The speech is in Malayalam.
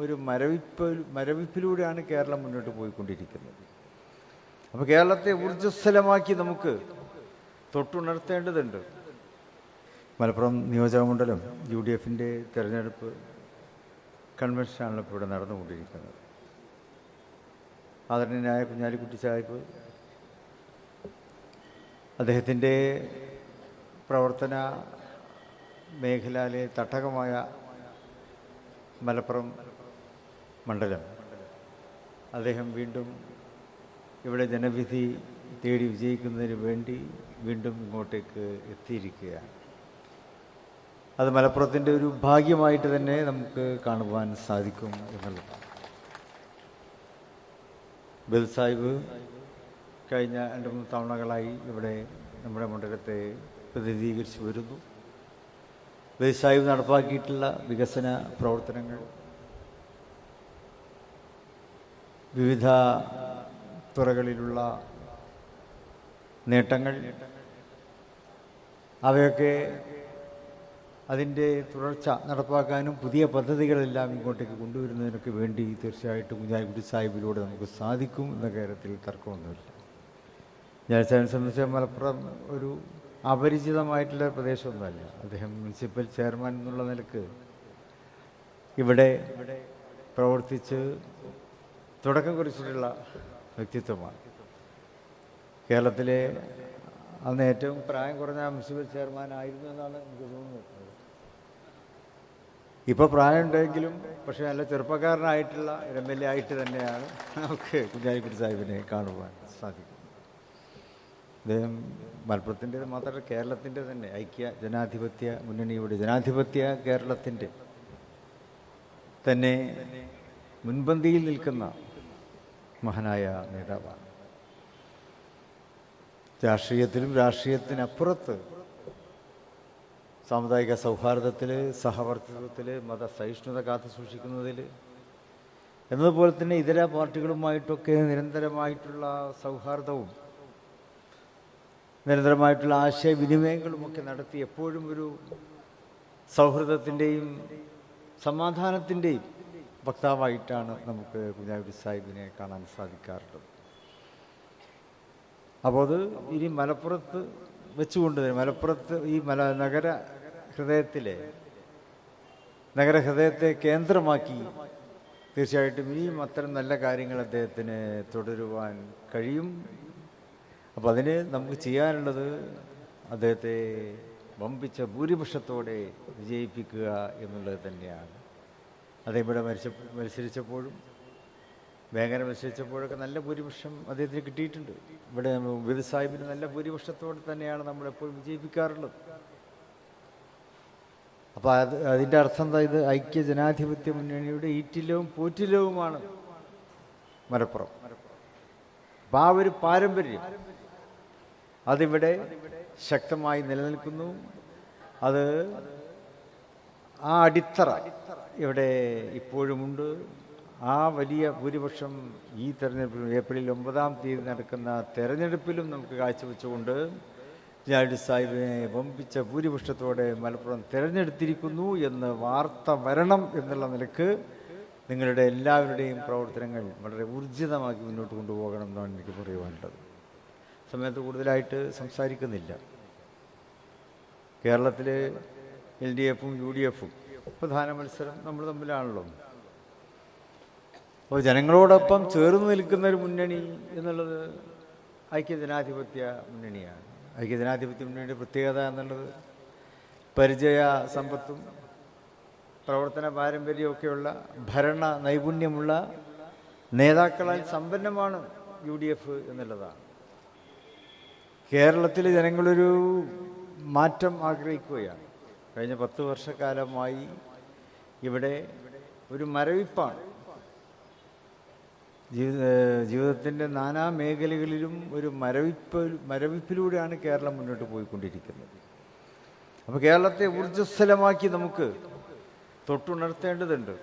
ഒരു മരവിപ്പിലൂടെയാണ് കേരളം മുന്നോട്ട് പോയിക്കൊണ്ടിരിക്കുന്നത്. അപ്പോൾ കേരളത്തെ ഊർജ്ജസ്വലമാക്കി നമുക്ക് തൊട്ടുണർത്തേണ്ടതുണ്ട്. മലപ്പുറം നിയോജകമണ്ഡലം UDFൻ്റെ തിരഞ്ഞെടുപ്പ് കൺവെൻഷനാണല്ലോ ഇപ്പോൾ ഇവിടെ നടന്നുകൊണ്ടിരിക്കുന്നത്. ആദരണീയനായ കുഞ്ഞാലിക്കുട്ടി സാഹിബ് അദ്ദേഹത്തിൻ്റെ പ്രവർത്തന മേഖലയിലെ തട്ടകമായ മലപ്പുറം മണ്ഡലം അദ്ദേഹം വീണ്ടും ഇവിടെ ജനവിധി തേടി വിജയിക്കുന്നതിന് വേണ്ടി വീണ്ടും ഇങ്ങോട്ടേക്ക് എത്തിയിരിക്കുകയാണ്. അത് മലപ്പുറത്തിൻ്റെ ഒരു ഭാഗ്യമായിട്ട് തന്നെ നമുക്ക് കാണുവാൻ സാധിക്കും എന്നുള്ളതാണ്. ബിൽ സാഹിബ് കഴിഞ്ഞ 2-3 തവണകളായി ഇവിടെ നമ്മുടെ മണ്ഡലത്തെ പ്രതിനിധീകരിച്ച് വരുന്നു. ബിൽ സാഹിബ് നടപ്പാക്കിയിട്ടുള്ള വികസന പ്രവർത്തനങ്ങൾ, വിവിധ തുറകളിലുള്ള നേട്ടങ്ങൾ, അവയൊക്കെ അതിൻ്റെ തുടർച്ച നടപ്പാക്കാനും പുതിയ പദ്ധതികളെല്ലാം ഇങ്ങോട്ടേക്ക് കൊണ്ടുവരുന്നതിനൊക്കെ വേണ്ടി തീർച്ചയായിട്ടും കുഞ്ഞാലിക്കുട്ടി സാഹിബിലൂടെ നമുക്ക് സാധിക്കും എന്ന കാര്യത്തിൽ തർക്കമൊന്നുമില്ല. ഞാൻ സംബന്ധിച്ച മലപ്പുറം ഒരു അപരിചിതമായിട്ടുള്ള പ്രദേശമൊന്നുമല്ല. അദ്ദേഹം മുനിസിപ്പൽ ചെയർമാൻ എന്നുള്ള നിലക്ക് ഇവിടെ പ്രവർത്തിച്ച് തുടക്കം കുറിച്ചിട്ടുള്ള വ്യക്തിത്വമാണ്. കേരളത്തിലെ അന്ന് ഏറ്റവും പ്രായം കുറഞ്ഞ മുനിസിപ്പൽ ചെയർമാൻ ആയിരുന്നു എന്നാണ് എനിക്ക് തോന്നുന്നത്. ഇപ്പോൾ പ്രായമുണ്ടെങ്കിലും പക്ഷേ നല്ല ചെറുപ്പക്കാരനായിട്ടുള്ള MLA ആയിട്ട് തന്നെയാണ് നമുക്ക് കുഞ്ഞാലിക്കുട്ടി സാഹിബിനെ കാണുവാൻ സാധിക്കും. അദ്ദേഹം മലപ്പുറത്തിൻ്റെ മാത്രമല്ല കേരളത്തിൻ്റെ തന്നെ ഐക്യ ജനാധിപത്യ മുന്നണിയുടെ ജനാധിപത്യ കേരളത്തിൻ്റെ തന്നെ മുൻപന്തിയിൽ നിൽക്കുന്ന മഹാനായ നേതാവാണ്. രാഷ്ട്രീയത്തിലും രാഷ്ട്രീയത്തിനപ്പുറത്ത് സാമുദായിക സൗഹാർദ്ദത്തിൽ, സഹവർത്തിത്വത്തിൽ, മതസഹിഷ്ണുത കാത്തു സൂക്ഷിക്കുന്നതിൽ എന്നതുപോലെ തന്നെ ഇതര പാർട്ടികളുമായിട്ടൊക്കെ നിരന്തരമായിട്ടുള്ള സൗഹാർദ്ദവും നിരന്തരമായിട്ടുള്ള ആശയവിനിമയങ്ങളുമൊക്കെ നടത്തി എപ്പോഴും ഒരു സൗഹൃദത്തിൻ്റെയും സമാധാനത്തിൻ്റെയും വക്താവായിട്ടാണ് നമുക്ക് കുഞ്ഞാലിക്കുട്ടി സാഹിബിനെ കാണാൻ സാധിക്കാറുള്ളത്. അപ്പോൾ അത് ഇനി മലപ്പുറത്ത് വെച്ചുകൊണ്ട് തന്നെ മലപ്പുറത്ത് ഈ നഗരഹൃദയത്തെ കേന്ദ്രമാക്കി തീർച്ചയായിട്ടും ഇനിയും അത്തരം നല്ല കാര്യങ്ങൾ അദ്ദേഹത്തിന് തുടരുവാൻ കഴിയും. അപ്പോൾ അതിന് നമുക്ക് ചെയ്യാനുള്ളത് അദ്ദേഹത്തെ വമ്പിച്ച ഭൂരിപക്ഷത്തോടെ വിജയിപ്പിക്കുക എന്നുള്ളത് തന്നെയാണ്. അദ്ദേഹം ഇവിടെ മത്സരിച്ചപ്പോഴും വേങ്ങര മത്സരിച്ചപ്പോഴൊക്കെ നല്ല ഭൂരിപക്ഷം അദ്ദേഹത്തിന് കിട്ടിയിട്ടുണ്ട്. ഇവിടെ ബിൽ സാഹിബിന് നല്ല ഭൂരിപക്ഷത്തോടെ തന്നെയാണ് നമ്മളെപ്പോഴും വിജയിപ്പിക്കാറുള്ളത്. അപ്പോൾ അതിൻ്റെ അർത്ഥം എന്താ? ഇത് ഐക്യ ജനാധിപത്യ മുന്നണിയുടെ ഈറ്റിലവും പോറ്റിലവുമാണ് മലപ്പുറം. അപ്പം ആ ഒരു പാരമ്പര്യം അതിവിടെ ശക്തമായി നിലനിൽക്കുന്നു. അത് ആ അടിത്തറ ഇവിടെ ഇപ്പോഴുമുണ്ട്. ആ വലിയ ഭൂരിപക്ഷം ഈ തെരഞ്ഞെടുപ്പിലും ഏപ്രിൽ 9-ാം തീയതി നടക്കുന്ന തെരഞ്ഞെടുപ്പിലും നമുക്ക് കാഴ്ചവെച്ചുകൊണ്ട് കുഞ്ഞാലിക്കുട്ടി സാഹിബിനെ വമ്പിച്ച ഭൂരിപക്ഷത്തോടെ മലപ്പുറം തിരഞ്ഞെടുത്തിരിക്കുന്നു എന്ന് വാർത്ത വരണം എന്നുള്ള നിലക്ക് നിങ്ങളുടെ എല്ലാവരുടെയും പ്രവർത്തനങ്ങൾ വളരെ ഊർജിതമാക്കി മുന്നോട്ട് കൊണ്ടുപോകണം എന്നാണ് എനിക്ക് പറയുവാനുള്ളത്. സമയത്ത് കൂടുതലായിട്ട് സംസാരിക്കുന്നില്ല. കേരളത്തിൽ LDFും UDFും പ്രധാന മത്സരം നമ്മൾ തമ്മിലാണല്ലോ. അപ്പോൾ ജനങ്ങളോടൊപ്പം ചേർന്ന് നിൽക്കുന്ന ഒരു മുന്നണി എന്നുള്ളത് ഐക്യജനാധിപത്യ മുന്നണിയാണ്. ഐക്യജനാധിപത്യ മുന്നണിയുടെ പ്രത്യേകത എന്നുള്ളത് പരിചയ സമ്പത്തും പ്രവർത്തന പാരമ്പര്യമൊക്കെയുള്ള ഭരണ നൈപുണ്യമുള്ള നേതാക്കളാൽ സമ്പന്നമാണ് UDF എന്നുള്ളതാണ്. കേരളത്തിലെ ജനങ്ങളൊരു മാറ്റം ആഗ്രഹിക്കുകയാണ്. കഴിഞ്ഞ 10 വർഷക്കാലമായി ഇവിടെ ഒരു മരവിപ്പാണ്. ജീവിതത്തിൻ്റെ നാനാ മേഖലകളിലും ഒരു മരവിപ്പിലൂടെയാണ് കേരളം മുന്നോട്ട് പോയിക്കൊണ്ടിരിക്കുന്നത്. അപ്പോൾ കേരളത്തെ ഊർജ്ജസ്വലമാക്കി നമുക്ക് തൊട്ടുണർത്തേണ്ടതുണ്ട്.